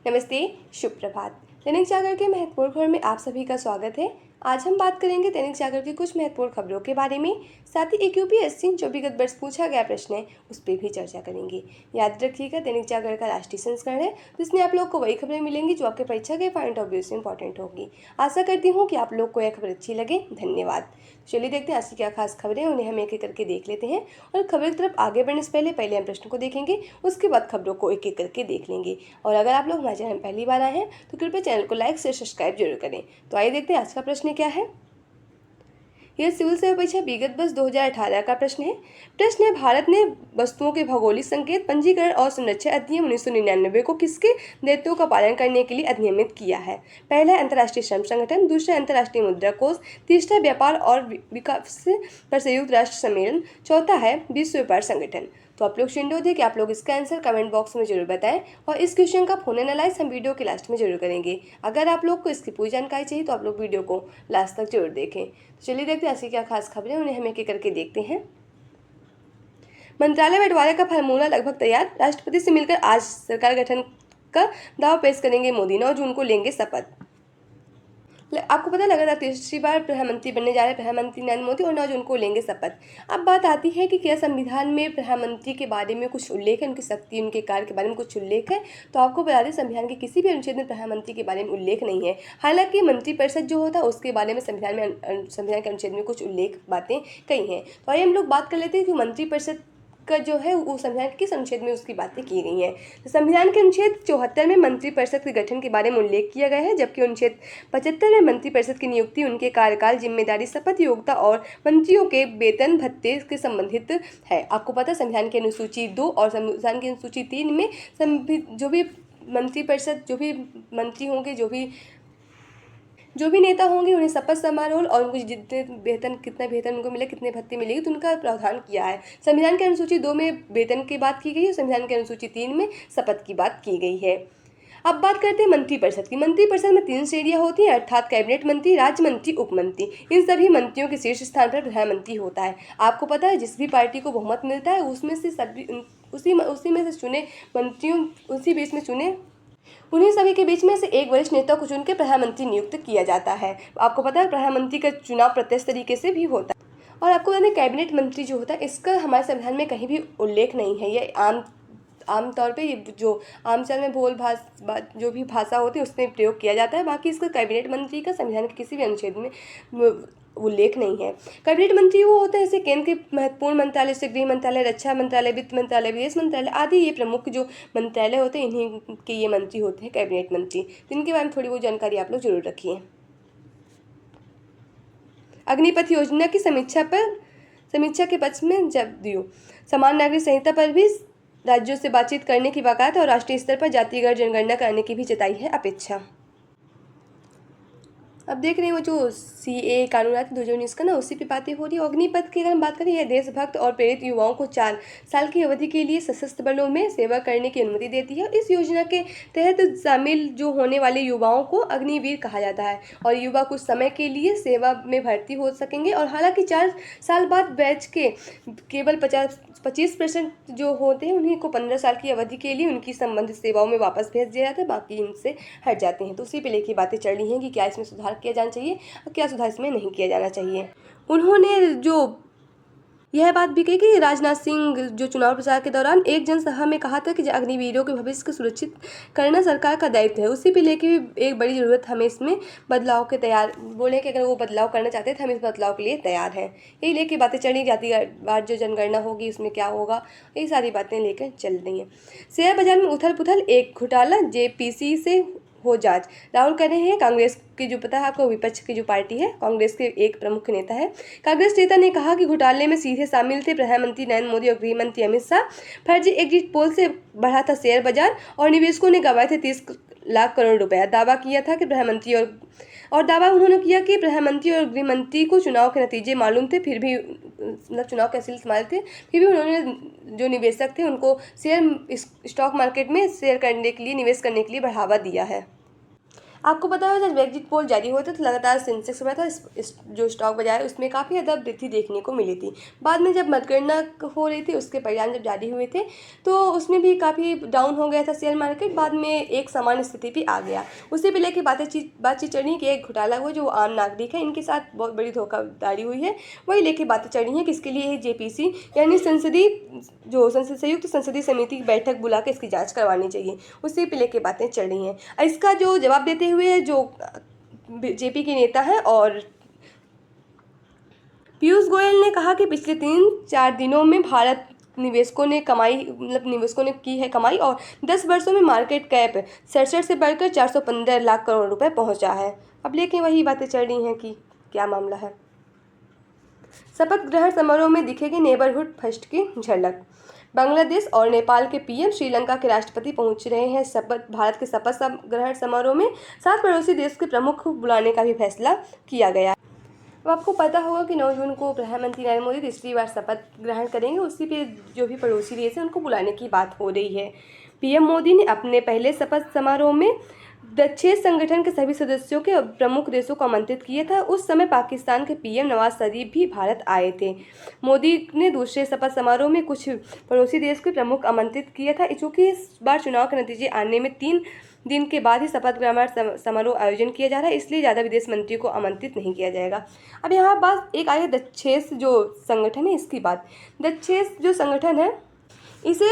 नमस्ते, शुभ प्रभात। दैनिक जागरण के महत्वपूर्ण खबर में आप सभी का स्वागत है। आज हम बात करेंगे दैनिक जागरण की कुछ महत्वपूर्ण खबरों के बारे में। साथ ही एक यूपीएससी जो विगत वर्ष पूछा गया प्रश्न है उस पर भी चर्चा करेंगे। याद रखिएगा, दैनिक जागरण का राष्ट्रीय संस्करण है जिसमें आप लोग को वही खबरें मिलेंगी जो आपके परीक्षा के पॉइंट ऑफ व्यू से इंपॉर्टेंट होगी। आशा करती हूँ कि आप लोग को यह खबर अच्छी लगे। धन्यवाद। चलिए देखते हैं आज की क्या खास खबरें, उन्हें हम एक एक करके देख लेते हैं। और खबर की तरफ आगे बढ़ने से पहले हम प्रश्न को देखेंगे, उसके बाद खबरों को एक एक करके देख लेंगे। और अगर आप लोग हमारे चैनल में पहली बार आए हैं तो कृपया चैनल को लाइक से सब्सक्राइब जरूर करें। तो आइए देखते हैं आज का प्रश्न क्या है। यह सिविल सेवा परीक्षा विगत वर्ष 2018 का प्रश्न है। प्रश्न है, भारत ने वस्तुओं के भौगोलिक संकेत पंजीकरण और संरक्षण अधिनियम 1999 को किसके दायित्वों का पालन करने के लिए अधिनियमित किया है? पहला है अंतर्राष्ट्रीय श्रम संगठन, दूसरा अंतर्राष्ट्रीय मुद्रा कोष, तीसरा व्यापार और विकास पर संयुक्त राष्ट्र सम्मेलन, चौथा है विश्व व्यापार संगठन। तो आप लोग चिंटो थे कि आप लोग इसका आंसर कमेंट बॉक्स में जरूर बताएं और इस क्वेश्चन का फोन एनालाइज हम वीडियो के लास्ट में जरूर करेंगे। अगर आप लोग को इसकी पूरी जानकारी चाहिए तो आप लोग वीडियो को लास्ट तक जरूर देखें। तो चलिए देखते हैं ऐसी क्या खास खबरें, उन्हें हम एक एक करके देखते हैं। मंत्रालय बंटवारे का फॉर्मूला लगभग तैयार, राष्ट्रपति से मिलकर आज सरकार गठन का दावा पेश करेंगे मोदी, 9 जून को लेंगे शपथ। आपको पता लगा था तीसरी बार प्रधानमंत्री बनने जा रहे प्रधानमंत्री नरेंद्र मोदी और 9 जून को लेंगे शपथ। अब बात आती है कि क्या संविधान में प्रधानमंत्री के बारे में कुछ उल्लेख है, उनकी शक्ति उनके कार्य के बारे में कुछ उल्लेख है? तो आपको बता दें, संविधान के किसी भी अनुच्छेद में प्रधानमंत्री के बारे में उल्लेख नहीं है। हालांकि मंत्रिपरिषद जो होता है उसके बारे में संविधान के अनुच्छेद में कुछ उल्लेख बातें कही हैं। तो आइए हम लोग बात कर लेते हैं कि मंत्रिपरिषद का जो है वो संविधान के किस अनुच्छेद में उसकी बातें की गई हैं। तो संविधान के अनुच्छेद 74 में मंत्रिपरिषद के गठन के बारे में उल्लेख किया गया है, जबकि अनुच्छेद 75 में मंत्रिपरिषद की नियुक्ति, उनके कार्यकाल, जिम्मेदारी, शपथ, योग्यता और मंत्रियों के वेतन भत्ते के संबंधित है। आपको पता है संविधान की अनुसूची 2 और संविधान की अनुसूची 3 में जो भी मंत्रिपरिषद, जो भी मंत्री होंगे, जो भी नेता होंगे, उन्हें शपथ समारोह और उनको जितने वेतन, कितना वेतन उनको मिले, कितने भत्ते मिलेगी, तो उनका प्रावधान किया है। संविधान की अनुसूची 2 में वेतन की बात की गई है, संविधान की अनुसूची 3 में शपथ की बात की गई है। अब बात करते हैं मंत्रिपरिषद की। मंत्रिपरिषद में 3 श्रेणियां होती हैं, अर्थात कैबिनेट मंत्री, राज्य मंत्री, उप मंत्री। इन सभी मंत्रियों के शीर्ष स्थान पर प्रधानमंत्री होता है। आपको पता है जिस भी पार्टी को बहुमत मिलता है उसमें से सभी उसी में से चुने मंत्रियों, उसी बीच में चुने उन्हीं सभी के बीच में से एक वरिष्ठ नेता को चुनकर प्रधानमंत्री नियुक्त किया जाता है। आपको पता है प्रधानमंत्री का चुनाव प्रत्यक्ष तरीके से भी होता है। और आपको पता है कैबिनेट मंत्री जो होता है इसका हमारे संविधान में कहीं भी उल्लेख नहीं है। ये आमतौर पे ये जो आमचल में जो भी भाषा होती है उसमें प्रयोग किया जाता है। बाकी इसका कैबिनेट मंत्री का संविधान के किसी भी अनुच्छेद में उल्लेख नहीं है। कैबिनेट मंत्री वो होते हैं जैसे केंद्र के महत्वपूर्ण मंत्रालय से गृह मंत्रालय, रक्षा मंत्रालय, वित्त मंत्रालय, विदेश मंत्रालय आदि ये प्रमुख जो मंत्रालय होते हैं इन्हीं के ये मंत्री होते हैं कैबिनेट मंत्री, जिनके बारे में थोड़ी बहुत जानकारी आप लोग जरूर रखिए। अग्निपथ योजना की समीक्षा के पक्ष में जदयू, समान नागरिक संहिता पर भी राज्यों से बातचीत करने की वकालत और राष्ट्रीय स्तर पर जातिगत जनगणना करने की भी जताई है अपेक्षा। अब देख रहे हो जो CA कानून आया था 2019 का ना, उसी पे बातें हो रही है। अग्निपथ की अगर हम बात करें, यह देशभक्त और प्रेरित युवाओं को 4 साल की अवधि के लिए सशस्त्र बलों में सेवा करने की अनुमति देती है। इस योजना के तहत शामिल जो होने वाले युवाओं को अग्निवीर कहा जाता है और युवा कुछ समय के लिए सेवा में भर्ती हो सकेंगे। और हालांकि 4 साल बाद बैच के केवल 25% जो होते हैं उन्हीं को 15 साल की अवधि के लिए उनकी संबंधित सेवाओं में वापस भेज दिया जाता है, बाकी इनसे हट जाते हैं। तो उसी पे लेके बातें चल रही हैं कि क्या इसमें सुधार किया जाना चाहिए और क्या सुधार इसमें नहीं किया जाना चाहिए। उन्होंने जो यह बात भी कही कि राजनाथ सिंह जो चुनाव प्रचार के दौरान एक जनसभा में कहा था कि अग्निवीरों के भविष्य को सुरक्षित करना सरकार का दायित्व है। उसी पे लेके भी एक बड़ी ज़रूरत हमें इसमें बदलाव के तैयार बोले कि अगर वो बदलाव करना चाहते हैं तो हम इस बदलाव के लिए तैयार हैं। यही लेके बातें चल रही, जातिवार जो जनगणना होगी उसमें क्या होगा, यही सारी बातें लेकर चल रही हैं। शेयर बाजार में उथल पुथल, एक घोटाला, JPC से हो जांच, राहुल कह रहे हैं। कांग्रेस की जो पता है आपको विपक्ष की जो पार्टी है, कांग्रेस के एक प्रमुख नेता है। कांग्रेस नेता ने कहा कि घोटाले में सीधे शामिल थे प्रधानमंत्री नरेंद्र मोदी और गृह मंत्री अमित शाह। फर्जी एग्जिट पोल से बढ़ा था शेयर बाजार और निवेशकों ने गंवाए थे 30 लाख करोड़ रुपया। दावा किया था कि प्रधानमंत्री और दावा उन्होंने किया कि प्रधानमंत्री और गृह मंत्री को चुनाव के नतीजे मालूम थे, फिर भी मतलब चुनाव के असली मालूम थे, फिर भी उन्होंने जो निवेशक थे उनको स्टॉक मार्केट में शेयर करने के लिए, निवेश करने के लिए बढ़ावा दिया है। आपको पता होगा जब एग्जिट पोल जारी हुआ था तो लगातार सेंसेक्स में था, जो स्टॉक बाजार है उसमें काफ़ी ज़्यादा वृद्धि देखने को मिली थी। बाद में जब मतगणना हो रही थी, उसके परिणाम जब जारी हुए थे तो उसमें भी काफ़ी डाउन हो गया था शेयर मार्केट। बाद में एक सामान्य स्थिति भी आ गया। उसी पे लेके बातचीत चल रही है कि एक घोटाला हुआ जो आम नागरिक है इनके साथ बहुत बड़ी धोखाधड़ी हुई है, वही लेके बातें चल रही हैं कि इसके लिए जेपीसी यानी संयुक्त संसदीय समिति की बैठक बुला के इसकी जाँच करवानी चाहिए। उसी पे लेके बातें चल रही हैं। इसका जो जवाब देते हुए जो जेपी के नेता हैं और पीयूष गोयल ने कहा कि पिछले 3-4 दिनों में भारत निवेशकों ने की है कमाई और 10 वर्षों में मार्केट कैप 67 से बढ़कर 415 लाख करोड़ रुपए पहुंचा है। अब लेकिन वही बातें चल रही हैं कि क्या मामला है। शपथ ग्रहण समारोह में दिखेगी नेबरहुड फर्स्ट की झलक। बांग्लादेश और नेपाल के पीएम श्रीलंका के राष्ट्रपति पहुंच रहे हैं भारत के शपथ ग्रहण समारोह में 7 पड़ोसी देश के प्रमुख बुलाने का भी फैसला किया गया। अब आपको पता होगा कि 9 जून को प्रधानमंत्री नरेंद्र मोदी तीसरी बार शपथ ग्रहण करेंगे। उसी पे जो भी पड़ोसी देश है उनको बुलाने की बात हो रही है। पीएम मोदी ने अपने पहले शपथ समारोह में द6 संगठन के सभी सदस्यों के प्रमुख देशों को आमंत्रित किया था। उस समय पाकिस्तान के पीएम नवाज शरीफ भी भारत आए थे। मोदी ने दूसरे शपथ समारोह में कुछ पड़ोसी देश के प्रमुख आमंत्रित किया था। चूँकि इस बार चुनाव के नतीजे आने में 3 दिन के बाद ही शपथ ग्रहण समारोह आयोजन किया जा रहा है, इसलिए ज़्यादा विदेश मंत्रियों को आमंत्रित नहीं किया जाएगा। अब यहाँ बात एक आई है द6 जो संगठन है इसकी बात। द6 जो संगठन है इसे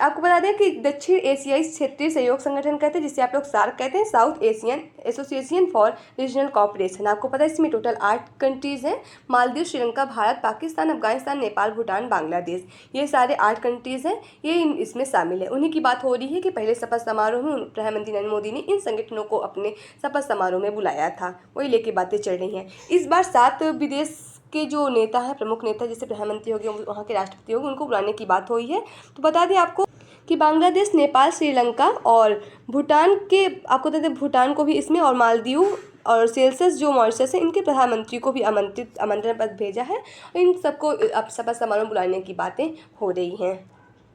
आपको बता दें कि दक्षिण एशियाई क्षेत्रीय सहयोग संगठन कहते हैं, जिसे आप लोग सार्क कहते हैं, south Asian association for regional cooperation. आपको पता है इसमें टोटल 8 कंट्रीज़ हैं। मालदीव, श्रीलंका, भारत, पाकिस्तान, अफगानिस्तान, नेपाल, भूटान, बांग्लादेश, ये सारे 8 कंट्रीज़ हैं, ये इसमें शामिल है। उन्हीं की बात हो रही है कि पहले शपथ समारोह में प्रधानमंत्री नरेंद्र मोदी ने इन संगठनों को अपने शपथ समारोह में बुलाया था, वही लेके बातें चल रही हैं। इस बार 7 विदेश के जो नेता हैं, प्रमुख नेता जैसे प्रधानमंत्री हो गए, वहाँ के राष्ट्रपति हो गए, उनको बुलाने की बात हुई है। तो बता दें आपको कि बांग्लादेश, नेपाल, श्रीलंका और भूटान के आपको बता दें भूटान को भी इसमें, और मालदीव और सेल्सियस जो मॉरिशस है इनके प्रधानमंत्री को भी आमंत्रण पत्र भेजा है। इन सबको अब शपथ समारोह बुलाने की बातें हो रही हैं।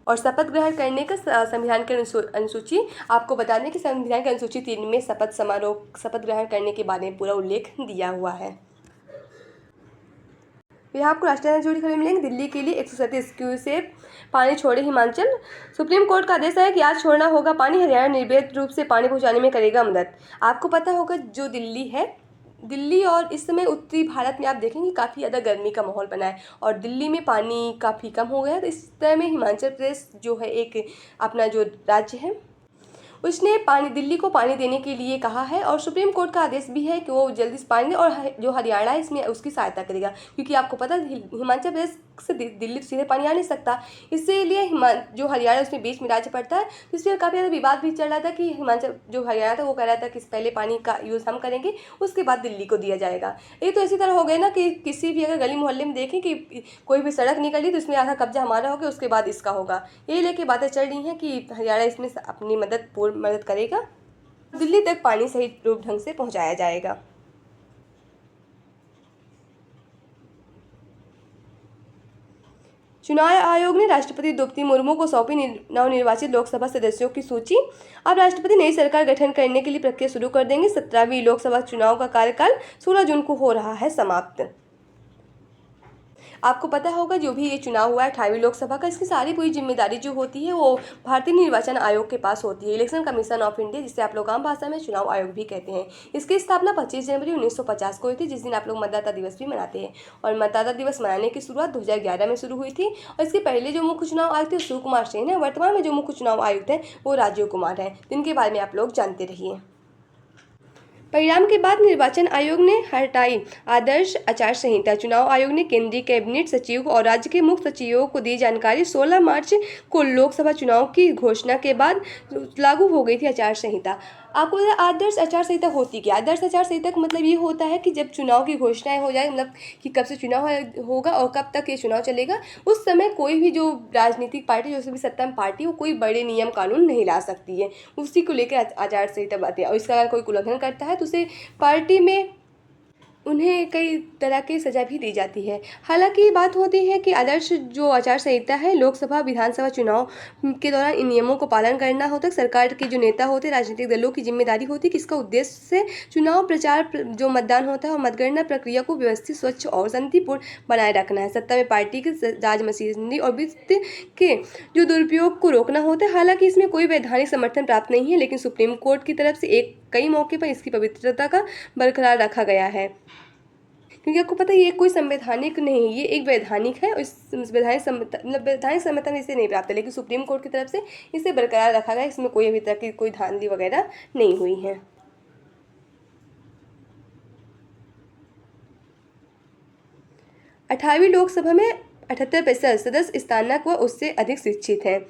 और शपथ ग्रहण करने का संविधान के अनुसूची आपको बता दें कि संविधान के अनुसूची 3 में शपथ ग्रहण करने के बारे में पूरा उल्लेख दिया हुआ है। यहाँ आपको राष्ट्रीय से जुड़ी खबरें मिलेंगी। दिल्ली के लिए 137 क्यूसेक पानी छोड़े हिमाचल। सुप्रीम कोर्ट का आदेश है कि आज छोड़ना होगा पानी। हरियाणा निर्बाध रूप से पानी पहुंचाने में करेगा मदद। आपको पता होगा जो दिल्ली और इस समय उत्तरी भारत में आप देखेंगे काफ़ी ज़्यादा गर्मी का माहौल बना है और दिल्ली में पानी काफ़ी कम हो गया है। तो इस तरह में हिमाचल प्रदेश जो है एक अपना जो राज्य है उसने दिल्ली को पानी देने के लिए कहा है और सुप्रीम कोर्ट का आदेश भी है कि वो जल्दी से पानी दे और जो हरियाणा है इसमें उसकी सहायता करेगा, क्योंकि आपको पता है हिमाचल प्रदेश से दिल्ली तो सीधे पानी आ नहीं सकता, इसीलिए जो हरियाणा उसमें बीच में राज्य पड़ता है। तो इसलिए काफ़ी ज़्यादा विवाद भी चल रहा था कि हिमाचल जो हरियाणा था वो कह रहा था कि पहले पानी का यूज़ हम करेंगे, उसके बाद दिल्ली को दिया जाएगा। ये तो इसी तरह हो गया ना कि किसी भी अगर गली मोहल्ले में देखें कि कोई भी सड़क निकली तो इसमें आधा कब्जा हमारा होगा, उसके बाद इसका होगा। यही लेके बातें चल रही हैं कि हरियाणा इसमें अपनी मदद करेगा, दिल्ली तक पानी सही रूप ढंग से पहुंचाया जाएगा। चुनाव आयोग ने राष्ट्रपति द्रौपदी मुर्मू को सौंपी नवनिर्वाचित लोकसभा सदस्यों की सूची। अब राष्ट्रपति नई सरकार गठन करने के लिए प्रक्रिया शुरू कर देंगे। 17वीं लोकसभा चुनाव का कार्यकाल 16 जून को हो रहा है समाप्त। आपको पता होगा जो भी ये चुनाव हुआ है 18वीं लोकसभा का, इसकी सारी पूरी जिम्मेदारी जो होती है वो भारतीय निर्वाचन आयोग के पास होती है, इलेक्शन कमीशन ऑफ इंडिया, जिसे आप लोग आम भाषा में चुनाव आयोग भी कहते हैं। इसकी स्थापना 25 जनवरी 1950 को हुई थी, जिस दिन आप लोग मतदाता दिवस भी मनाते हैं। और मतदाता दिवस मनाने की शुरुआत 2011 में शुरू हुई थी। और इसके पहले जो मुख्य चुनाव आयुक्त थे शिव कुमार सेन है। वर्तमान में जो मुख्य चुनाव आयुक्त है वो राजीव कुमार है, जिनके बारे में आप लोग जानते रहिए। परिणाम के बाद निर्वाचन आयोग ने हटाई आदर्श आचार संहिता। चुनाव आयोग ने केंद्रीय कैबिनेट सचिव और राज्य के मुख्य सचिवों को दी जानकारी। 16 मार्च को लोकसभा चुनाव की घोषणा के बाद लागू हो गई थी आचार संहिता। आपको आदर्श आचार संहिता होती क्या? आदर्श आचार संहिता का मतलब ये होता है कि जब चुनाव की घोषणाएं हो जाए, मतलब कि कब से चुनाव होगा और कब तक ये चुनाव चलेगा, उस समय कोई भी जो राजनीतिक पार्टी, जो भी सत्ता में पार्टी, वो कोई बड़े नियम कानून नहीं ला सकती है। उसी को लेकर आचार संहिता बात है। और इसका अगर कोई उल्लंघन करता है तो उसे पार्टी में उन्हें कई तरह की सज़ा भी दी जाती है। हालांकि ये बात होती है कि आदर्श जो आचार संहिता है, लोकसभा विधानसभा चुनाव के दौरान इन नियमों को पालन करना होता है। सरकार के जो नेता होते हैं, राजनीतिक दलों की जिम्मेदारी होती है कि इसका उद्देश्य से चुनाव प्रचार जो मतदान होता है और मतगणना प्रक्रिया को व्यवस्थित, स्वच्छ और शांतिपूर्ण बनाए रखना है। सत्ता में पार्टी की राज मशीनरी और वित्त के जो दुरुपयोग को रोकना होता है। हालांकि इसमें कोई वैधानिक समर्थन प्राप्त नहीं है, लेकिन सुप्रीम कोर्ट की तरफ से कई मौके पर इसकी पवित्रता का बरकरार रखा गया है, क्योंकि आपको पता है ये कोई संवैधानिक नहीं है, ये एक वैधानिक है और इस वैधानिक समर्थन इसे नहीं प्राप्त है, लेकिन सुप्रीम कोर्ट की तरफ से इसे बरकरार रखा गया। इसमें कोई अभी तक की कोई धांधली वगैरह नहीं हुई है। 18वीं लोकसभा में 78% सदस्य स्नातक व उससे अधिक शिक्षित हैं।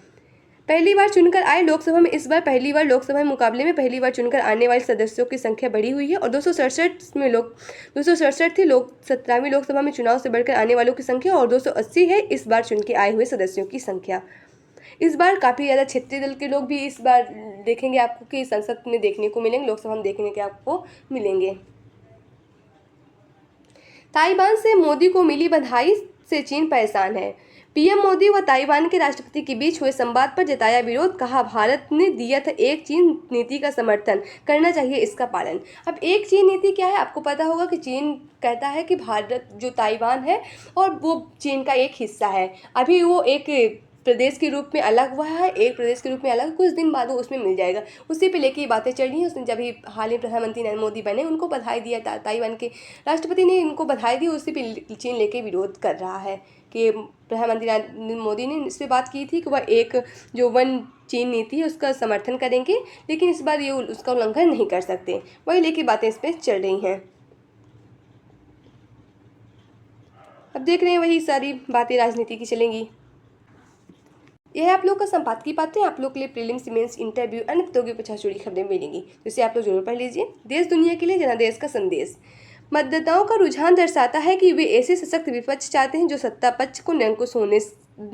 पहली बार चुनकर आए लोकसभा में इस बार पहली बार लोकसभा में मुकाबले में पहली बार चुनकर आने वाले सदस्यों की संख्या बढ़ी हुई है और 267 थी 17वीं लोकसभा में चुनाव से बढ़कर आने वालों की संख्या और 280 है इस बार चुन के आए हुए सदस्यों की संख्या। इस बार काफ़ी ज़्यादा क्षेत्रीय दल के लोग भी इस बार देखेंगे आपको कि संसद में देखने को मिलेंगे, लोकसभा में देखने के आपको मिलेंगे। ताइवान से मोदी को मिली बधाई से चीन परेशान है। पीएम मोदी व ताइवान के राष्ट्रपति के बीच हुए संवाद पर जताया विरोध, कहा भारत ने दिया था एक चीन नीति का समर्थन करना चाहिए इसका पालन। अब एक चीन नीति क्या है, आपको पता होगा कि चीन कहता है कि भारत जो ताइवान है और वो चीन का एक हिस्सा है। अभी वो एक प्रदेश के रूप में अलग हुआ है, एक प्रदेश के रूप में अलग, कुछ दिन बाद वो उसमें मिल जाएगा। उसी पे लेके ये बातें चल रही हैं। उसने जब ही हाल ही प्रधानमंत्री नरेंद्र मोदी बने, उनको बधाई दिया, ताइवान के राष्ट्रपति ने इनको बधाई दी, उसी पे चीन लेके विरोध कर रहा है कि प्रधानमंत्री नरेंद्र मोदी ने इस पर बात की थी कि वह एक जो वन चीन नीति है उसका समर्थन करेंगे, लेकिन इस बार ये उसका उल्लंघन नहीं कर सकते। वही लेके बातें इस पर चल रही हैं। अब देख रहे हैं वही सारी बातें राजनीति की चलेंगी। यह है आप लोग का संपादकीय पात्र है। आप लोग के लिए प्रीलिम्स, मेंस, इंटरव्यू, अन्य प्रतियोगिता परीक्षा से जुड़ी खबरें मिलेंगी, जिसे आप लोग जरूर पढ़ लीजिए। देश दुनिया के लिए जनादेश का संदेश। मतदाताओं का रुझान दर्शाता है कि वे ऐसे सशक्त विपक्ष चाहते हैं जो सत्ता पक्ष को निरंकुश होने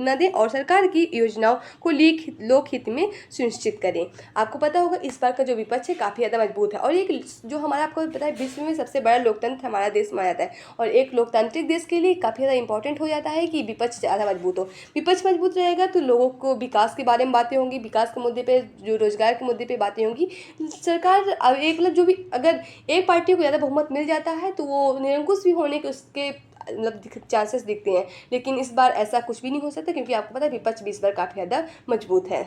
न दें और सरकार की योजनाओं को लोकहित में सुनिश्चित करें। आपको पता होगा इस बार का जो विपक्ष है काफ़ी ज़्यादा मजबूत है और एक जो हमारा आपको पता है विश्व में सबसे बड़ा लोकतंत्र हमारा देश माना जाता है और एक लोकतांत्रिक देश के लिए काफ़ी ज़्यादा इंपॉर्टेंट हो जाता है कि विपक्ष ज़्यादा मजबूत हो। विपक्ष मजबूत रहेगा तो लोगों को विकास के बारे में बातें होंगी, विकास के मुद्दे पर, जो रोजगार के मुद्दे पर बातें होंगी। सरकार एक मतलब जो भी अगर एक पार्टी को ज़्यादा बहुमत मिल जाता है तो वो निरंकुश भी होने के उसके मतलब चांसेस दिखते हैं, लेकिन इस बार ऐसा कुछ भी नहीं हो सकता क्योंकि आपको पता है विपक्ष भी इस बार काफ़ी ज़्यादा मजबूत है।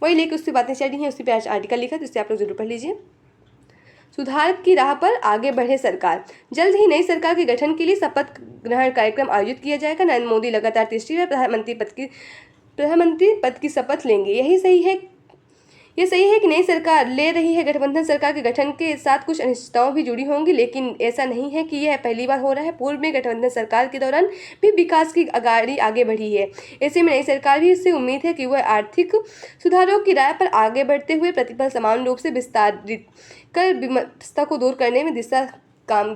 वही लेकर उससे बातें चल रही हैं, उसी पर आज आर्टिकल लिखा तो इससे आप लोग जरूर पढ़ लीजिए। सुधार की राह पर आगे बढ़े सरकार, जल्द ही नई सरकार के गठन के लिए शपथ ग्रहण कार्यक्रम आयोजित किया जाएगा। नरेंद्र मोदी लगातार तीसरी बार प्रधानमंत्री पद की शपथ लेंगे। ये सही है कि नई सरकार ले रही है। गठबंधन सरकार के गठन के साथ कुछ अनिश्चितताएं भी जुड़ी होंगी, लेकिन ऐसा नहीं है कि यह पहली बार हो रहा है। पूर्व में गठबंधन सरकार के दौरान भी विकास की गाड़ी आगे बढ़ी है। ऐसे में नई सरकार भी इससे उम्मीद है कि वह आर्थिक सुधारों की राह पर आगे बढ़ते हुए प्रतिफल समान रूप से विस्तारित कर विमर्शता को दूर करने में काम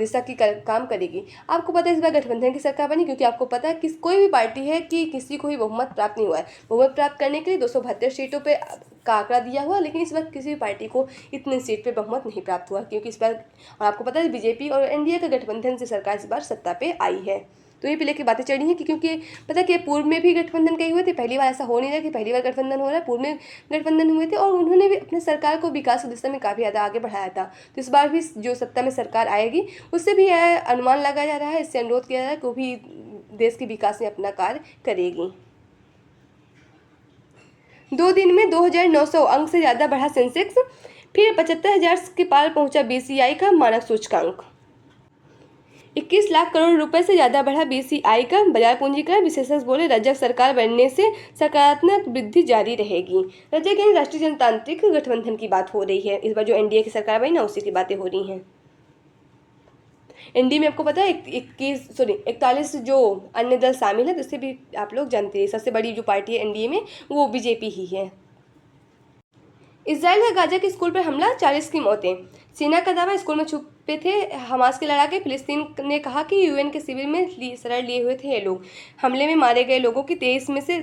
करेगी। आपको पता है इस बार गठबंधन की सरकार बनी क्योंकि आपको पता है कि कोई भी पार्टी है कि किसी को भी बहुमत प्राप्त नहीं हुआ है। बहुमत प्राप्त करने के लिए 272 सीटों पे का आंकड़ा दिया हुआ, लेकिन इस बार किसी भी पार्टी को इतने सीट पे बहुमत नहीं प्राप्त हुआ क्योंकि इस बार, और आपको पता है बीजेपी और एनडीए का गठबंधन से सरकार इस बार सत्ता पे आई है। तो ये पे लेके बातें चल रही हैं कि क्योंकि पता कि पूर्व में भी गठबंधन कई हुए थे, पहली बार ऐसा हो नहीं रहा कि पहली बार गठबंधन हो रहा है। पूर्व में गठबंधन हुए थे और उन्होंने भी अपने सरकार को विकास की दिशा में काफ़ी ज़्यादा आगे बढ़ाया था। तो इस बार भी जो सत्ता में सरकार आएगी उससे भी यह अनुमान लगाया जा रहा है, इससे अनुरोध किया जा रहा है कि वो भी देश के विकास में अपना कार्य करेगी। 2 दिन में 2,900 अंक से ज़्यादा बढ़ा सेंसेक्स, फिर 75,000 के पार पहुंचा बीसीआई का मानक सूचकांक। 21 लाख करोड़ रुपए से ज़्यादा बढ़ा बीसीआई का बाजार पूंजीकरण। विशेषज्ञ बोले रजक सरकार बनने से सकारात्मक वृद्धि जारी रहेगी। रजक यानी राष्ट्रीय जनतांत्रिक गठबंधन की बात हो रही है। इस बार जो एनडीए की सरकार बनी ना उसी की बातें हो रही हैं। एनडीए में आपको पता है 41 जो अन्य दल शामिल है, तो इससे भी आप लोग जानते हैं सबसे बड़ी जो पार्टी है एनडीए में वो बीजेपी ही है। इजराइल का गाजा के स्कूल पर हमला, 40 की मौतें। सेना का दावा, स्कूल में छुपे थे हमास के लड़ाके। फिलिस्तीन ने कहा कि यूएन के शिविर में शरण लिए हुए थे ये लोग। हमले में मारे गए लोगों की 23 में से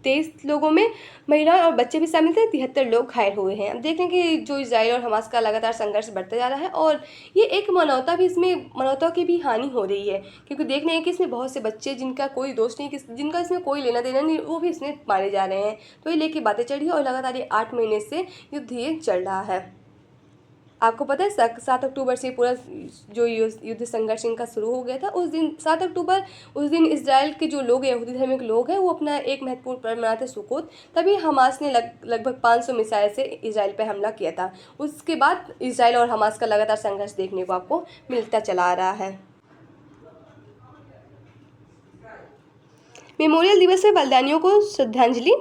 23 लोगों में महिलाएं और बच्चे भी शामिल थे। 73 लोग घायल हुए हैं। अब देख रहे हैं कि जो इजराइल और हमास का लगातार संघर्ष बढ़ता जा रहा है और ये एक मानवता की भी हानि हो रही है, क्योंकि देख रहे हैं कि इसमें बहुत से बच्चे जिनका कोई दोष नहीं, जिनका इसमें कोई लेना देना नहीं, वो भी इसमें मारे जा रहे हैं। तो ये लेके बातें चल रही है और लगातार ये 8 महीने से युद्ध ये चल रहा है। आपको पता है 7 अक्टूबर से पूरा जो युद्ध संघर्ष इनका शुरू हो गया था। उस दिन 7 अक्टूबर, उस दिन इजराइल के जो लोग हैं, यहूदी धर्म के लोग हैं, वो अपना एक महत्वपूर्ण पर्व मनाते सुकोत। तभी हमास ने लगभग 500 मिसाइल से इजराइल पर हमला किया था। उसके बाद इजराइल और हमास का लगातार संघर्ष देखने को आपको मिलता चला आ रहा है। मेमोरियल दिवस में बलिदानियों को श्रद्धांजलि।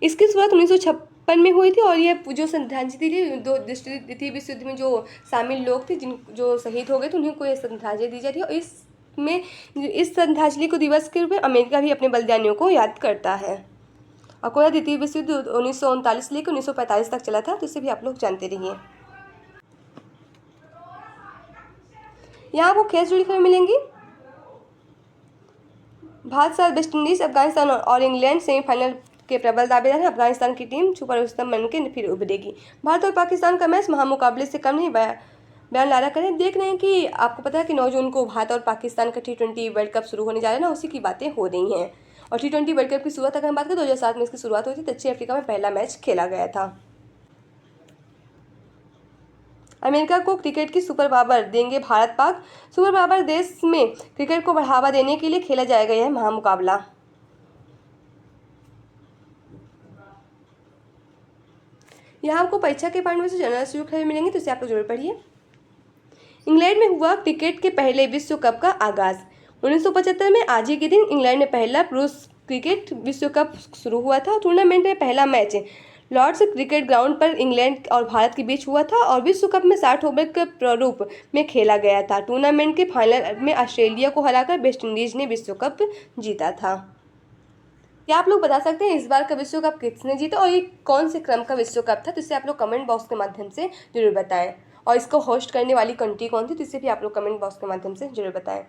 इसकी शुरुआत 1956 में हुई थी और ये जो श्रद्धांजलि थी, द्वितीय विश्व युद्ध में जो शामिल लोग थे, जो शहीद हो गए थे, उन्हें को श्रद्धांजलि दी जाती है। और इस श्रद्धांजलि को दिवस के रूप में अमेरिका भी अपने बलिदानियों को याद करता है। आपको द्वितीय विश्व युद्ध 1939 से लेकर 1945 तक चला था, तो इसे भी आप लोग जानते रहिए। यहाँ आपको खेल से जुड़ी खबर मिलेंगी। भारत साथ वेस्ट इंडीज, अफगानिस्तान और इंग्लैंड सेमीफाइनल के प्रबल दावेदार है। अफगानिस्तान की टीम सुपर स्तंभ बन के फिर उभरेगी। भारत और पाकिस्तान का मैच महामुकाबले से कम नहीं, बयान लारा करें। देख रहे हैं कि आपको पता है कि 9 जून को भारत और पाकिस्तान का T20 वर्ल्ड कप शुरू होने जा रहा है ना, उसी की बातें हो रही हैं। और T20 वर्ल्ड कप की शुरुआत अगर हम बात करें 2007 में इसकी शुरुआत हुई थी। दक्षिण अफ्रीका में पहला मैच खेला गया था। अमेरिका को क्रिकेट की सुपर पावर देंगे भारत पाक। सुपर पावर देश में क्रिकेट को बढ़ावा देने के लिए खेला जाएगा यह महामुकाबला। यहाँ आपको परीक्षा के पॉइंट में से जनरल से खबर मिलेंगे, तो इसे आप लोग जरूर पढ़िए। इंग्लैंड में हुआ क्रिकेट के पहले विश्व कप का आगाज। 1975 में आज ही के दिन इंग्लैंड में पहला पुरुष क्रिकेट विश्व कप शुरू हुआ था। टूर्नामेंट में पहला मैच लॉर्ड्स क्रिकेट ग्राउंड पर इंग्लैंड और भारत के बीच हुआ था और विश्व कप में 60 ओवर के प्रारूप में खेला गया था। टूर्नामेंट के फाइनल में ऑस्ट्रेलिया को हराकर वेस्ट इंडीज ने विश्व कप जीता था। क्या आप लोग बता सकते हैं इस बार का विश्व कप किसने जीता और ये कौन से क्रम का विश्व कप था? तो इसे आप लोग कमेंट बॉक्स के माध्यम से जरूर बताएं। और इसको होस्ट करने वाली कंट्री कौन थी, तो इसे भी आप लोग कमेंट बॉक्स के माध्यम से जरूर बताएं।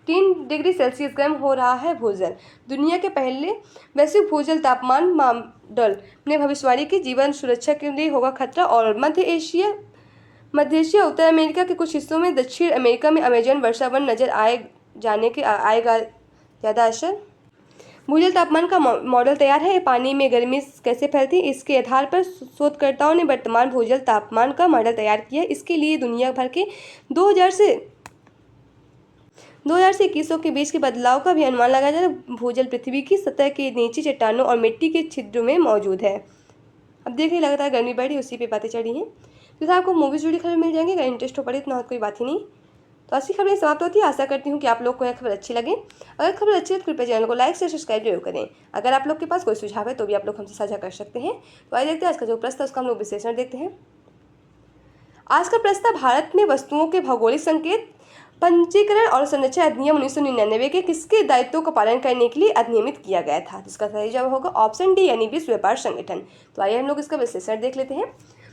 3 डिग्री सेल्सियस गर्म हो रहा है भूजल। दुनिया के पहले वैश्विक भूजल तापमान मॉडल ने भविष्यवाणी की जीवन सुरक्षा के लिए होगा खतरा। और मध्य एशिया, उत्तर अमेरिका के कुछ हिस्सों में, दक्षिण अमेरिका में अमेजन वर्षावन नजर आएगा ज़्यादा असर। भूजल तापमान का मॉडल तैयार है। पानी में गर्मी कैसे फैलती है, इसके आधार पर शोधकर्ताओं ने वर्तमान भूजल तापमान का मॉडल तैयार किया। इसके लिए दुनिया भर के 2000 से 2100 के बीच के बदलाव का भी अनुमान लगाया जा रहा है। भूजल पृथ्वी की सतह के नीचे चट्टानों और मिट्टी के छिद्रों में मौजूद है। अब देखिए लगातार गर्मी बढ़ रही है, उसी पे बातें चढ़ी हैं। तो आपको मूवीज जुड़ी खबर मिल जाएंगी। अगर इंटरेस्ट हो पड़े इतना कोई बात ही नहीं। तो ऐसी खबरें समाप्त होती है। आशा करती हूँ कि आप लोग को यह खबर अच्छी लगे। अगर खबर अच्छी है तो कृपया चैनल को लाइक से सब्सक्राइब जरूर करें। अगर आप लोग के पास कोई सुझाव है तो भी आप लोग हमसे साझा कर सकते हैं। तो आइए देखते हैं आज का जो प्रश्न है उसका हम लोग विश्लेषण देखते हैं। आज का प्रश्न, भारत में वस्तुओं के भौगोलिक संकेत पंजीकरण और संरक्षण अधिनियम 1999 के किसके दायित्वों का पालन करने के लिए अधिनियमित किया गया था? जिसका सही जवाब होगा ऑप्शन डी, यानी विश्व व्यापार संगठन। तो आइए हम लोग इसका विश्लेषण देख लेते हैं।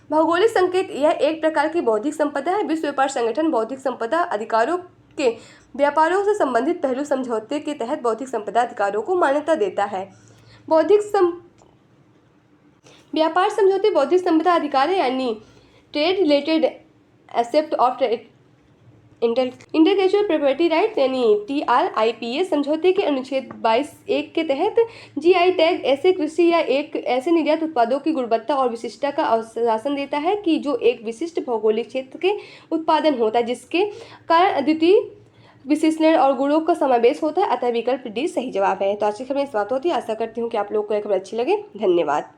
भौगोलिक संकेत यह एक प्रकार की बौद्धिक संपदा है। विश्व व्यापार संगठन बौद्धिक संपदा अधिकारों के व्यापारों से संबंधित पहलू समझौते के तहत बौद्धिक संपदा अधिकारों को मान्यता देता है। व्यापार समझौते बौद्धिक संपदा अधिकार है, यानी trade related accept of intellectual property right, यानी TRIPS समझौते के अनुच्छेद 22(1) के तहत GI टैग ऐसे कृषि या एक ऐसे निर्यात उत्पादों की गुणवत्ता और विशिष्टता का आश्वासन देता है कि जो एक विशिष्ट भौगोलिक क्षेत्र के उत्पादन होता है, जिसके कारण अद्वितीय विशेषण और गुणों का समावेश होता है। अतः विकल्प डी सही जवाब है। तो आज की खबरें समाप्त होती है। आशा करती हूँ कि आप लोग को यह खबर अच्छी लगे। धन्यवाद।